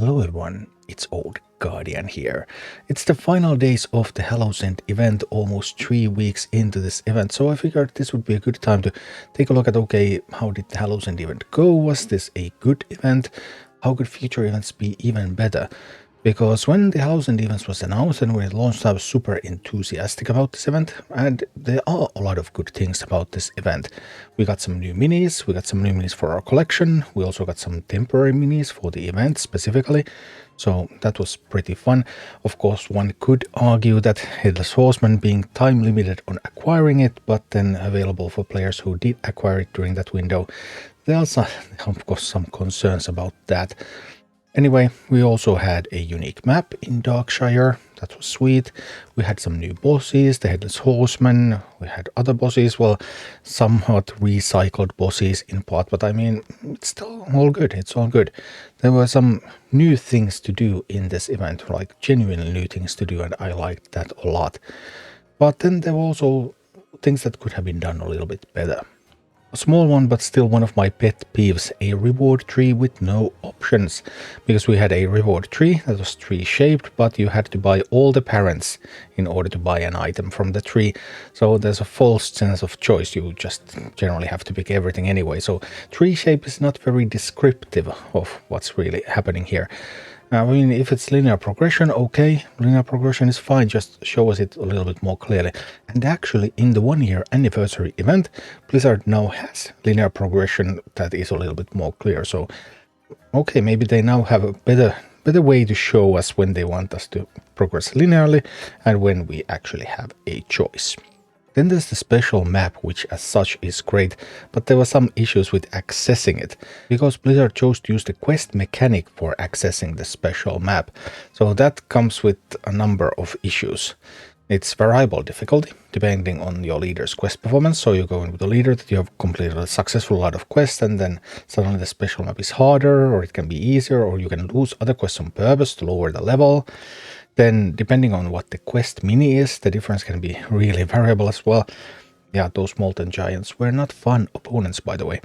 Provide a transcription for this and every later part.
Hello everyone, it's Old Guardian here. It's the final days of the Hallow event, almost 3 weeks into this event, so I figured this would be a good time to take a look at, okay, how did the Hallow event go? Was this a good event? How could future events be even better? Because when the Hallow event was announced and when it launched, I was super enthusiastic about this event, and there are a lot of good things about this event. We got some new minis, for our collection, we also got some temporary minis for the event specifically, so that was pretty fun. Of course, one could argue that Headless Horseman being time limited on acquiring it, but then available for players who did acquire it during that window, there are some, of course, some concerns about that. Anyway, we also had a unique map in Darkshire, that was sweet. We had some new bosses, the Headless Horseman, we had other bosses, well, somewhat recycled bosses in part, but I mean, it's still all good, it's all good. There were some new things to do in this event, like genuinely new things to do, and I liked that a lot. But then there were also things that could have been done a little bit better. A small one, but still one of my pet peeves, a reward tree with no options. Because we had a reward tree that was tree shaped, but you had to buy all the parents in order to buy an item from the tree. So there's a false sense of choice, you just generally have to pick everything anyway. So tree shape is not very descriptive of what's really happening here. I mean, if it's linear progression, okay, linear progression is fine, just show us it a little bit more clearly. And actually, in the 1-year anniversary event, Blizzard now has linear progression that is a little bit more clear. So, okay, maybe they now have a better way to show us when they want us to progress linearly and when we actually have a choice. Then there's the special map, which as such is great, but there were some issues with accessing it, because Blizzard chose to use the quest mechanic for accessing the special map. So that comes with a number of issues. It's variable difficulty, depending on your leader's quest performance, so you go in with a leader that you have completed a successful lot of quests, and then suddenly the special map is harder, or it can be easier, or you can lose other quests on purpose to lower the level. Then, depending on what the quest mini is, the difference can be really variable as well. Yeah, those Molten Giants were not fun opponents, by the way.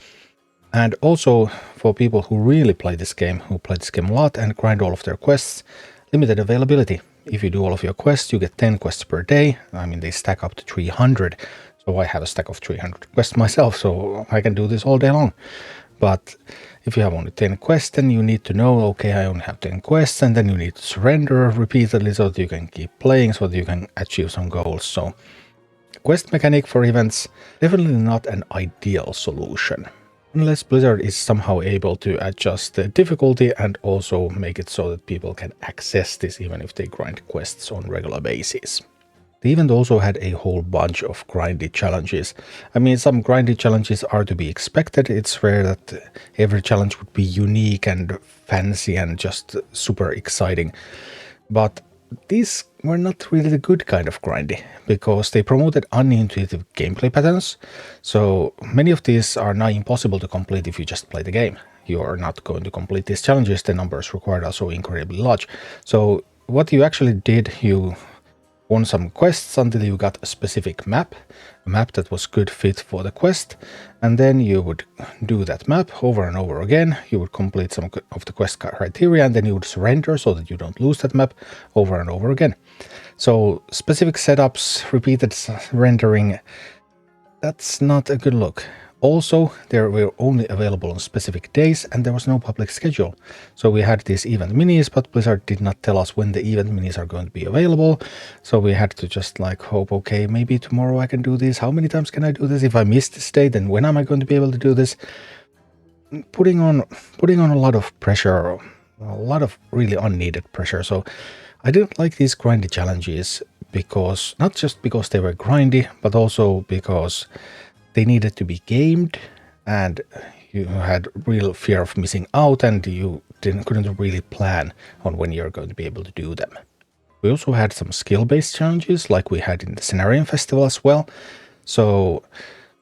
And also, for people who really play this game, who play this game a lot and grind all of their quests, limited availability. If you do all of your quests, you get 10 quests per day. I mean, they stack up to 300. So I have a stack of 300 quests myself, so I can do this all day long. But if you have only 10 quests, then you need to know, okay, I only have 10 quests, and then you need to surrender repeatedly so that you can keep playing, so that you can achieve some goals. So quest mechanic for events, definitely not an ideal solution. Unless Blizzard is somehow able to adjust the difficulty and also make it so that people can access this even if they grind quests on regular basis. The event also had a whole bunch of grindy challenges. I mean, some grindy challenges are to be expected. It's rare that every challenge would be unique and fancy and just super exciting. But these were not really the good kind of grindy, because they promoted unintuitive gameplay patterns. So many of these are now impossible to complete if you just play the game. You are not going to complete these challenges, the numbers required are so incredibly large. So what you actually did, you won some quests until you got a specific map, a map that was good fit for the quest, and then you would do that map over and over again. You would complete some of the quest criteria, and then you would surrender so that you don't lose that map over and over again. So specific setups, repeated rendering, that's not a good look. Also, they were only available on specific days and there was no public schedule. So we had these event minis, but Blizzard did not tell us when the event minis are going to be available. So we had to just like hope, okay, maybe tomorrow I can do this. How many times can I do this? If I miss this day, then when am I going to be able to do this? Putting on a lot of pressure, a lot of really unneeded pressure. So I didn't like these grindy challenges because, not just because they were grindy, but also because they needed to be gamed, and you had real fear of missing out, and you couldn't really plan on when you're going to be able to do them. We also had some skill-based challenges, like we had in the Scenarian Festival as well. So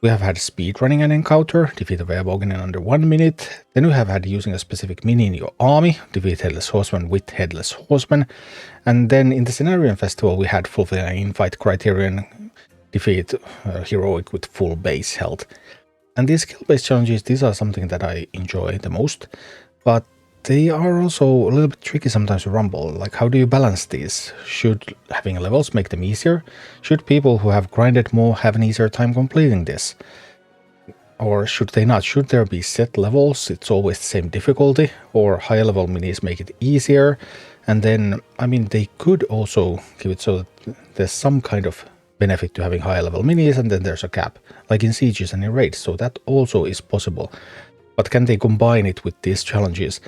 we have had speedrunning an encounter, defeat a werewolf in under 1 minute. Then we have had using a specific mini in your army, defeat Headless Horseman with Headless Horseman. And then in the Scenarian Festival we had fulfill an invite criterion, defeat heroic with full base health. And these skill-based challenges, these are something that I enjoy the most, but they are also a little bit tricky sometimes to Rumble. Like, how do you balance these? Should having levels make them easier? Should people who have grinded more have an easier time completing this? Or should they not? Should there be set levels? It's always the same difficulty. Or higher level minis make it easier. And then, I mean, they could also give it so that there's some kind of benefit to having higher level minis, and then there's a cap, like in sieges and in raids. So that also is possible. But can they combine it with these challenges?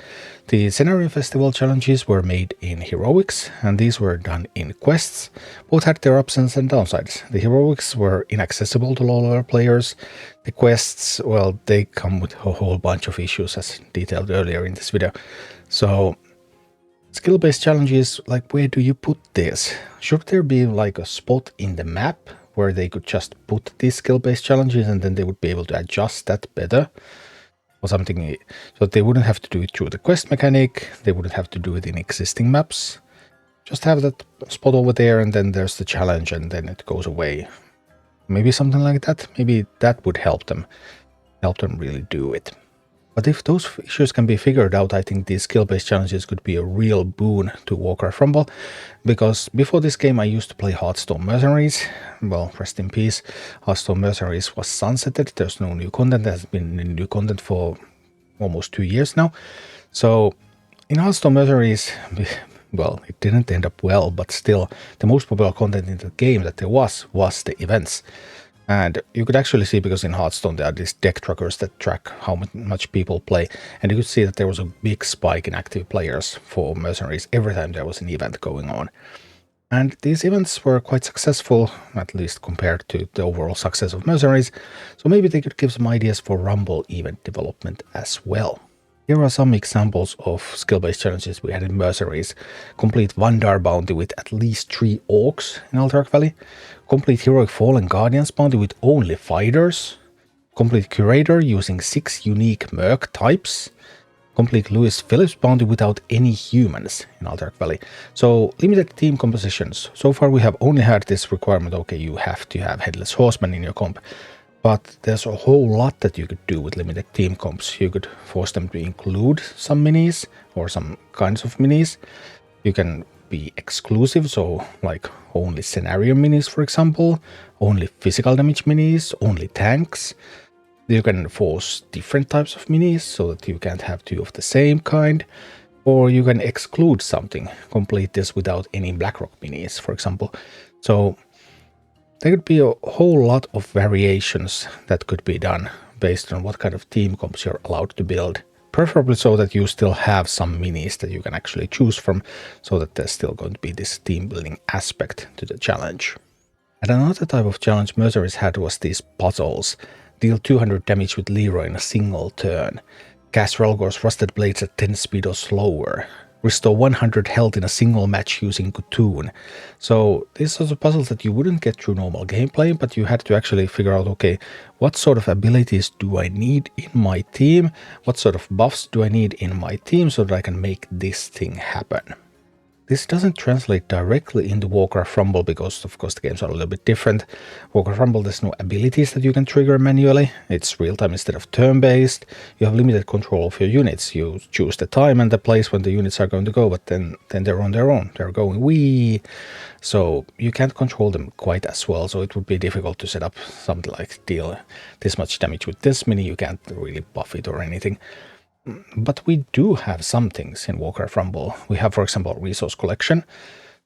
The Scenario Festival challenges were made in Heroics, and these were done in quests. Both had their upsides and downsides. The Heroics were inaccessible to low-level players. The quests, well, they come with a whole bunch of issues, as detailed earlier in this video. So, skill-based challenges, like, where do you put this? Should there be like a spot in the map where they could just put these skill-based challenges and then they would be able to adjust that better? Or something, so they wouldn't have to do it through the quest mechanic, they wouldn't have to do it in existing maps. Just have that spot over there, and then there's the challenge, and then it goes away. Maybe something like that. Maybe that would help them really do it. But if those issues can be figured out, I think these skill-based challenges could be a real boon to Warcraft Rumble, because before this game I used to play Hearthstone Mercenaries. Well, rest in peace. Hearthstone Mercenaries was sunsetted. There's no new content. There has been new content for almost 2 years now. So in Hearthstone Mercenaries, well, it didn't end up well, but still the most popular content in the game that there was the events. And you could actually see, because in Hearthstone there are these deck trackers that track how much people play, and you could see that there was a big spike in active players for Mercenaries every time there was an event going on. And these events were quite successful, at least compared to the overall success of Mercenaries, so maybe they could give some ideas for Rumble event development as well. Here are some examples of skill-based challenges we had in Mercenaries. Complete Vandar bounty with at least 3 orcs in Alterac Valley. Complete Heroic Fallen Guardians bounty with only fighters. Complete Curator using 6 unique merc types. Complete Lewis Phillips bounty without any humans in Alterac Valley. So, limited team compositions. So far we have only had this requirement, okay, you have to have Headless Horseman in your comp. But there's a whole lot that you could do with limited team comps. You could force them to include some minis or some kinds of minis. You can be exclusive, so like only scenario minis, for example, only physical damage minis, only tanks. You can force different types of minis so that you can't have 2 of the same kind. Or you can exclude something, complete this without any Blackrock minis, for example. So there could be a whole lot of variations that could be done based on what kind of team comps you're allowed to build. Preferably so that you still have some minis that you can actually choose from, so that there's still going to be this team building aspect to the challenge. And another type of challenge Mercenaries had was these puzzles. Deal 200 damage with Leroy in a single turn. Cast Relgor's Rusted Blades at 10 speed or slower. Restore 100 health in a single match using Kutoon. So these are the puzzles that you wouldn't get through normal gameplay, but you had to actually figure out, okay, what sort of abilities do I need in my team? What sort of buffs do I need in my team so that I can make this thing happen? This doesn't translate directly into Warcraft Rumble because, of course, the games are a little bit different. Warcraft Rumble, there's no abilities that you can trigger manually. It's real-time instead of turn-based. You have limited control of your units. You choose the time and the place when the units are going to go, but then they're on their own. They're going wee. So you can't control them quite as well, so it would be difficult to set up something like deal this much damage with this mini. You can't really buff it or anything. But we do have some things in Warcraft Rumble. We have, for example, resource collection.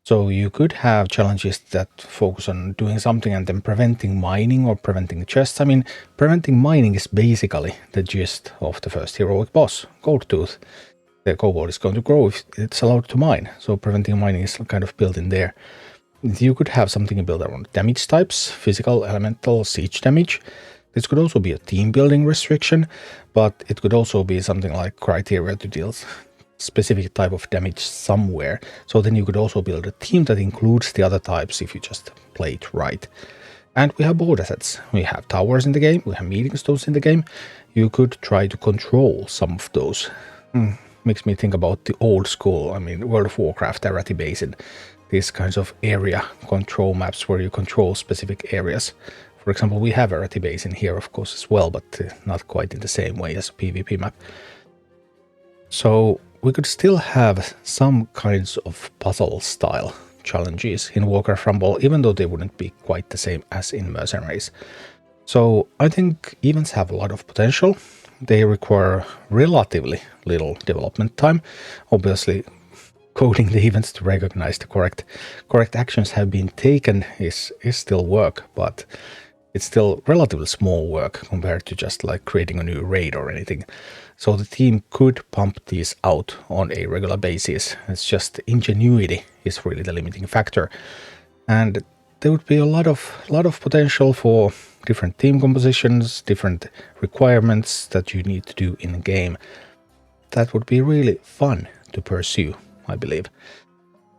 So you could have challenges that focus on doing something and then preventing mining or preventing chests. I mean, preventing mining is basically the gist of the first heroic boss, Goldtooth. The kobold is going to grow if it's allowed to mine. So preventing mining is kind of built in there. You could have something built around damage types, physical, elemental, siege damage. This could also be a team building restriction, but it could also be something like criteria to deal specific type of damage somewhere. So then you could also build a team that includes the other types if you just play it right. And we have board assets. We have towers in the game, we have meeting stones in the game. You could try to control some of those. Makes me think about the old school, I mean, World of Warcraft, Arati Basin. These kinds of area control maps where you control specific areas. For example, we have Arati Basin here, of course, as well, but not quite in the same way as a PvP map. So we could still have some kinds of puzzle style challenges in Warcraft Rumble, even though they wouldn't be quite the same as in Mercenaries. So I think events have a lot of potential. They require relatively little development time. Obviously, coding the events to recognize the correct actions have been taken is still work, but it's still relatively small work compared to just like creating a new raid or anything. So the team could pump these out on a regular basis. It's just ingenuity is really the limiting factor. And there would be a lot of potential for different team compositions, different requirements that you need to do in game. That would be really fun to pursue, I believe.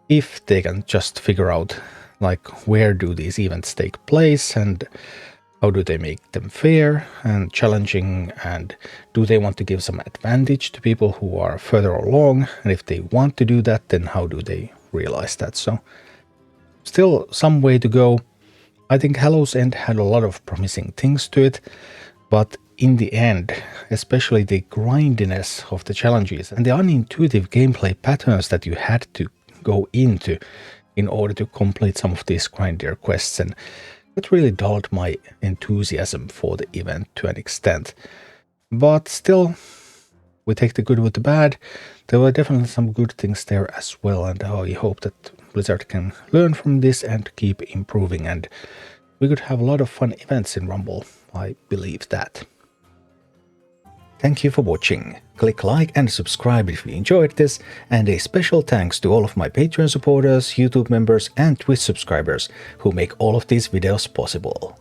If they can just figure out like where do these events take place and how do they make them fair and challenging, and do they want to give some advantage to people who are further along, and if they want to do that, then how do they realize that? So still some way to go. I think Hallow's End had a lot of promising things to it, but in the end, especially the grindiness of the challenges and the unintuitive gameplay patterns that you had to go into in order to complete some of these grindier quests, and that really dulled my enthusiasm for the event to an extent. But still, we take the good with the bad. There were definitely some good things there as well, and I hope that Blizzard can learn from this and keep improving, and we could have a lot of fun events in Rumble. I believe that. Thank you for watching. Click like and subscribe if you enjoyed this, and a special thanks to all of my Patreon supporters, YouTube members and Twitch subscribers who make all of these videos possible.